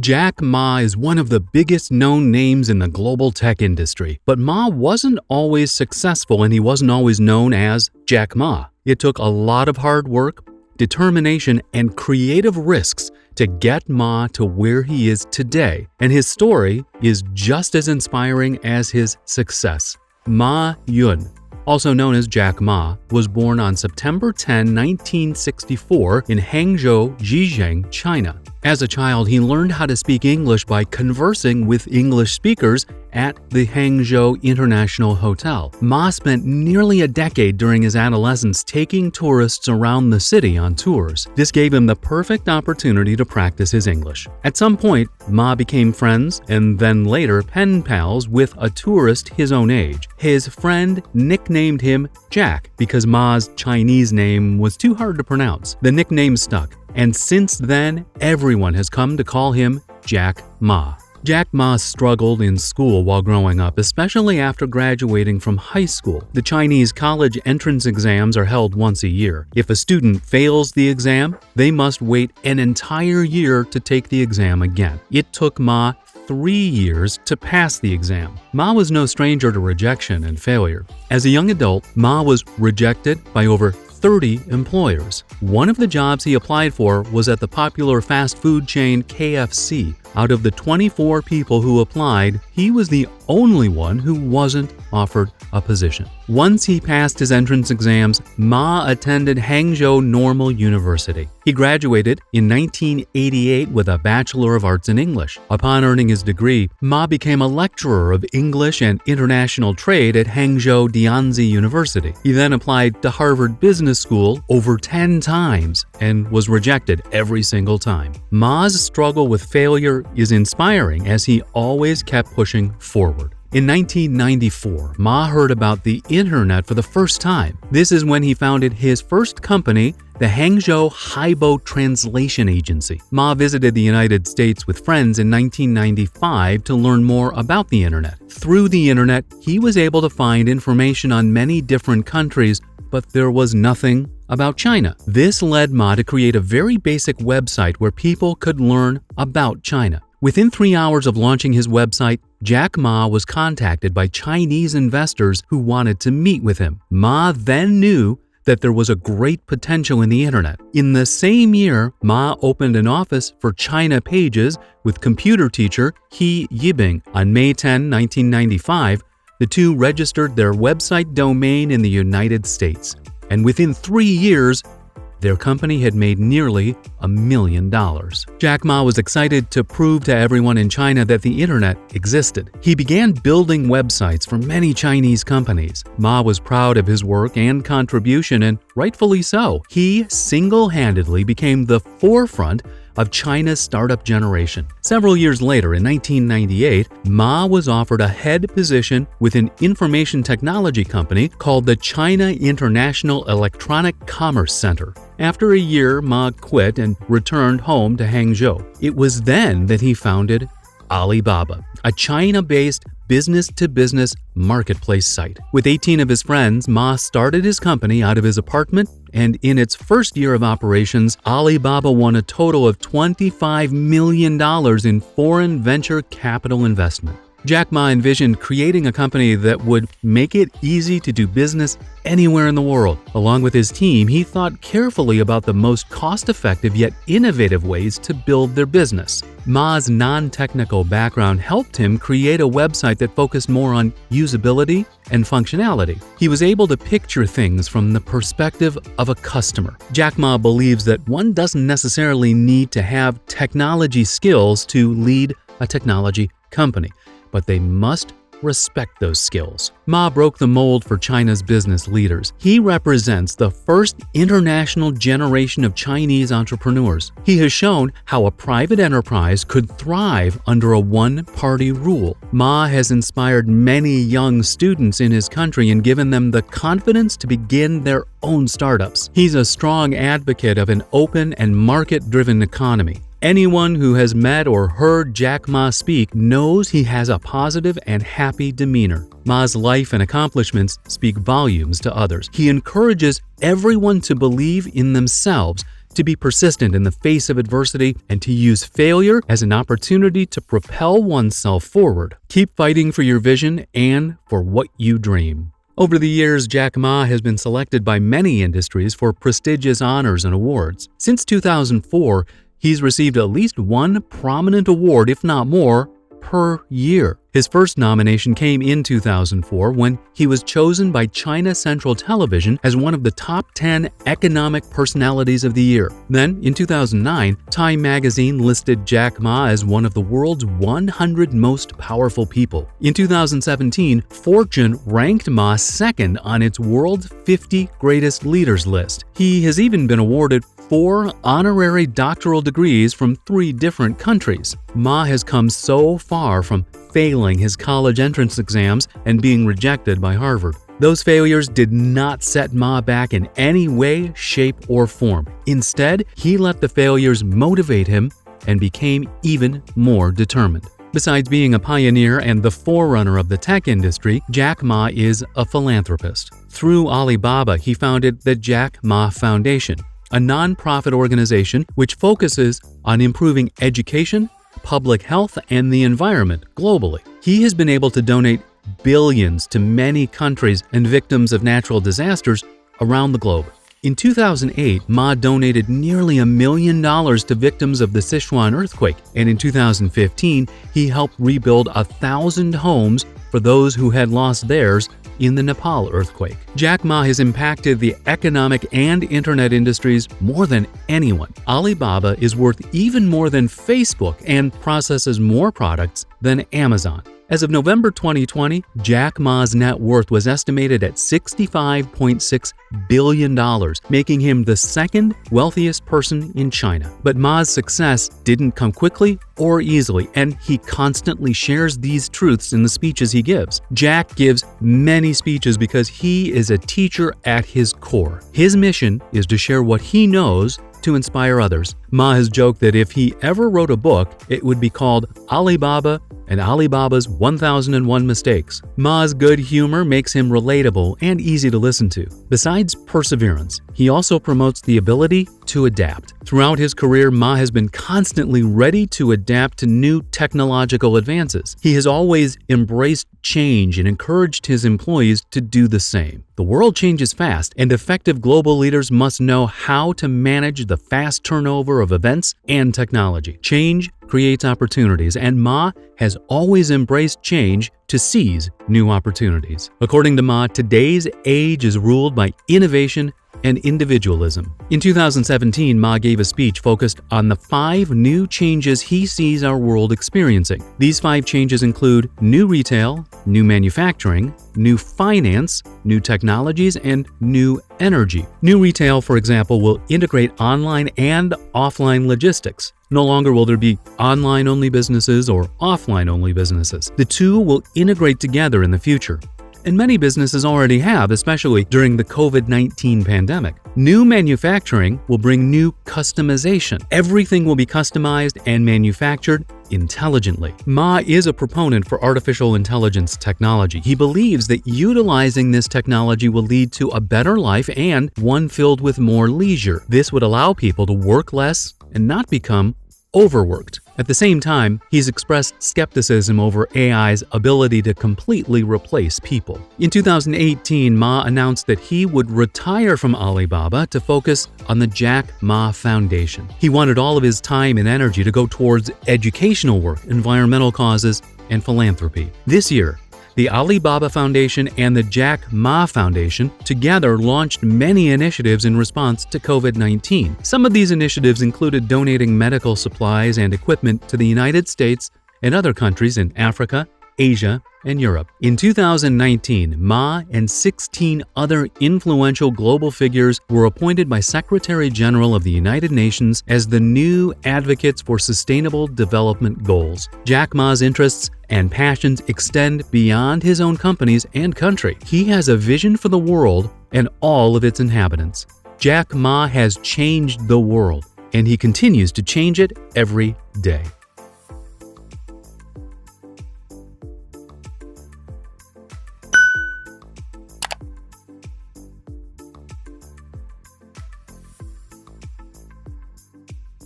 Jack Ma is one of the biggest known names in the global tech industry, but Ma wasn't always successful and he wasn't always known as Jack Ma. It took a lot of hard work, determination, and creative risks to get Ma to where he is today, and his story is just as inspiring as his success. Ma Yun, also known as Jack Ma, was born on September 10, 1964 in Hangzhou, Zhejiang, China. As a child, he learned how to speak English by conversing with English speakers at the Hangzhou International Hotel. Ma spent nearly a decade during his adolescence taking tourists around the city on tours. This gave him the perfect opportunity to practice his English. At some point, Ma became friends and then later pen pals with a tourist his own age. His friend nicknamed him Jack because Ma's Chinese name was too hard to pronounce. The nickname stuck, and since then, everyone has come to call him Jack Ma. Jack Ma struggled in school while growing up, especially after graduating from high school. The Chinese college entrance exams are held once a year. If a student fails the exam, they must wait an entire year to take the exam again. It took Ma 3 years to pass the exam. Ma was no stranger to rejection and failure. As a young adult, Ma was rejected by over 30 employers. One of the jobs he applied for was at the popular fast food chain KFC. Out of the 24 people who applied, he was the only one who wasn't offered a position. Once he passed his entrance exams, Ma attended Hangzhou Normal University. He graduated in 1988 with a Bachelor of Arts in English. Upon earning his degree, Ma became a lecturer of English and International Trade at Hangzhou Dianzi University. He then applied to Harvard Business School over 10 times and was rejected every single time. Ma's struggle with failure is inspiring as he always kept pushing forward. In 1994, Ma heard about the internet for the first time. This is when he founded his first company, the Hangzhou Haibo Translation Agency. Ma visited the United States with friends in 1995 to learn more about the internet. Through the internet, he was able to find information on many different countries, but there was nothing about China. This led Ma to create a very basic website where people could learn about China. Within 3 hours of launching his website, Jack Ma was contacted by Chinese investors who wanted to meet with him. Ma then knew that there was a great potential in the internet. In the same year, Ma opened an office for China Pages with computer teacher He Yibing. On May 10, 1995, the two registered their website domain in the United States. And within 3 years, their company had made nearly $1 million. Jack Ma was excited to prove to everyone in China that the internet existed. He began building websites for many Chinese companies. Ma was proud of his work and contribution, and rightfully so. He single-handedly became the forefront of China's startup generation. Several years later, in 1998, Ma was offered a head position with an information technology company called the China International Electronic Commerce Center. After a year, Ma quit and returned home to Hangzhou. It was then that he founded Alibaba, a China-based business-to-business marketplace site. With 18 of his friends, Ma started his company out of his apartment, and in its first year of operations, Alibaba won a total of $25 million in foreign venture capital investment. Jack Ma envisioned creating a company that would make it easy to do business anywhere in the world. Along with his team, he thought carefully about the most cost-effective yet innovative ways to build their business. Ma's non-technical background helped him create a website that focused more on usability and functionality. He was able to picture things from the perspective of a customer. Jack Ma believes that one doesn't necessarily need to have technology skills to lead a technology company, but they must respect those skills. Ma broke the mold for China's business leaders. He represents the first international generation of Chinese entrepreneurs. He has shown how a private enterprise could thrive under a one-party rule. Ma has inspired many young students in his country and given them the confidence to begin their own startups. He's a strong advocate of an open and market-driven economy. Anyone who has met or heard Jack Ma speak knows he has a positive and happy demeanor. Ma's life and accomplishments speak volumes to others. He encourages everyone to believe in themselves, to be persistent in the face of adversity and to use failure as an opportunity to propel oneself forward. Keep fighting for your vision and for what you dream. Over the years, Jack Ma has been selected by many industries for prestigious honors and awards. Since 2004, he's received at least one prominent award, if not more, per year. His first nomination came in 2004 when he was chosen by China Central Television as one of the top 10 economic personalities of the year. Then, in 2009, Time magazine listed Jack Ma as one of the world's 100 most powerful people. In 2017, Fortune ranked Ma second on its World's 50 Greatest Leaders list. He has even been awarded 4 honorary doctoral degrees from 3 different countries. Ma has come so far from failing his college entrance exams and being rejected by Harvard. Those failures did not set Ma back in any way, shape, or form. Instead, he let the failures motivate him and became even more determined. Besides being a pioneer and the forerunner of the tech industry, Jack Ma is a philanthropist. Through Alibaba, he founded the Jack Ma Foundation, a non-profit organization which focuses on improving education, public health, and the environment globally. He has been able to donate billions to many countries and victims of natural disasters around the globe. In 2008, Ma donated nearly $1 million to victims of the Sichuan earthquake, and in 2015, he helped rebuild 1,000 homes for those who had lost theirs in the Nepal earthquake. Jack Ma has impacted the economic and internet industries more than anyone. Alibaba is worth even more than Facebook and processes more products than Amazon. As of November 2020, Jack Ma's net worth was estimated at $65.6 billion, making him the second wealthiest person in China. But Ma's success didn't come quickly or easily, and he constantly shares these truths in the speeches he gives. Jack gives many speeches because he is a teacher at his core. His mission is to share what he knows to inspire others. Ma has joked that if he ever wrote a book, it would be called Alibaba and Alibaba's 1001 Mistakes. Ma's good humor makes him relatable and easy to listen to. Besides perseverance, he also promotes the ability to adapt. Throughout his career, Ma has been constantly ready to adapt to new technological advances. He has always embraced change and encouraged his employees to do the same. The world changes fast, and effective global leaders must know how to manage the fast turnover of events and technology. Change creates opportunities, and Ma has always embraced change to seize new opportunities. According to Ma, today's age is ruled by innovation and individualism. In 2017, Ma gave a speech focused on the 5 new changes he sees our world experiencing. These 5 changes include new retail, new manufacturing, new finance, new technologies, and new energy. New retail, for example, will integrate online and offline logistics. No longer will there be online-only businesses or offline-only businesses. The two will integrate together in the future. And many businesses already have, especially during the COVID-19 pandemic. New manufacturing will bring new customization. Everything will be customized and manufactured intelligently. Ma is a proponent for artificial intelligence technology. He believes that utilizing this technology will lead to a better life and one filled with more leisure. This would allow people to work less and not become overworked. At the same time, he's expressed skepticism over AI's ability to completely replace people. In 2018, Ma announced that he would retire from Alibaba to focus on the Jack Ma Foundation. He wanted all of his time and energy to go towards educational work, environmental causes, and philanthropy. This year, the Alibaba Foundation and the Jack Ma Foundation together launched many initiatives in response to COVID-19. Some of these initiatives included donating medical supplies and equipment to the United States and other countries in Africa, Asia, and Europe. In 2019, Ma and 16 other influential global figures were appointed by Secretary General of the United Nations as the new advocates for sustainable development goals. Jack Ma's interests and passions extend beyond his own companies and country. He has a vision for the world and all of its inhabitants. Jack Ma has changed the world, and he continues to change it every day.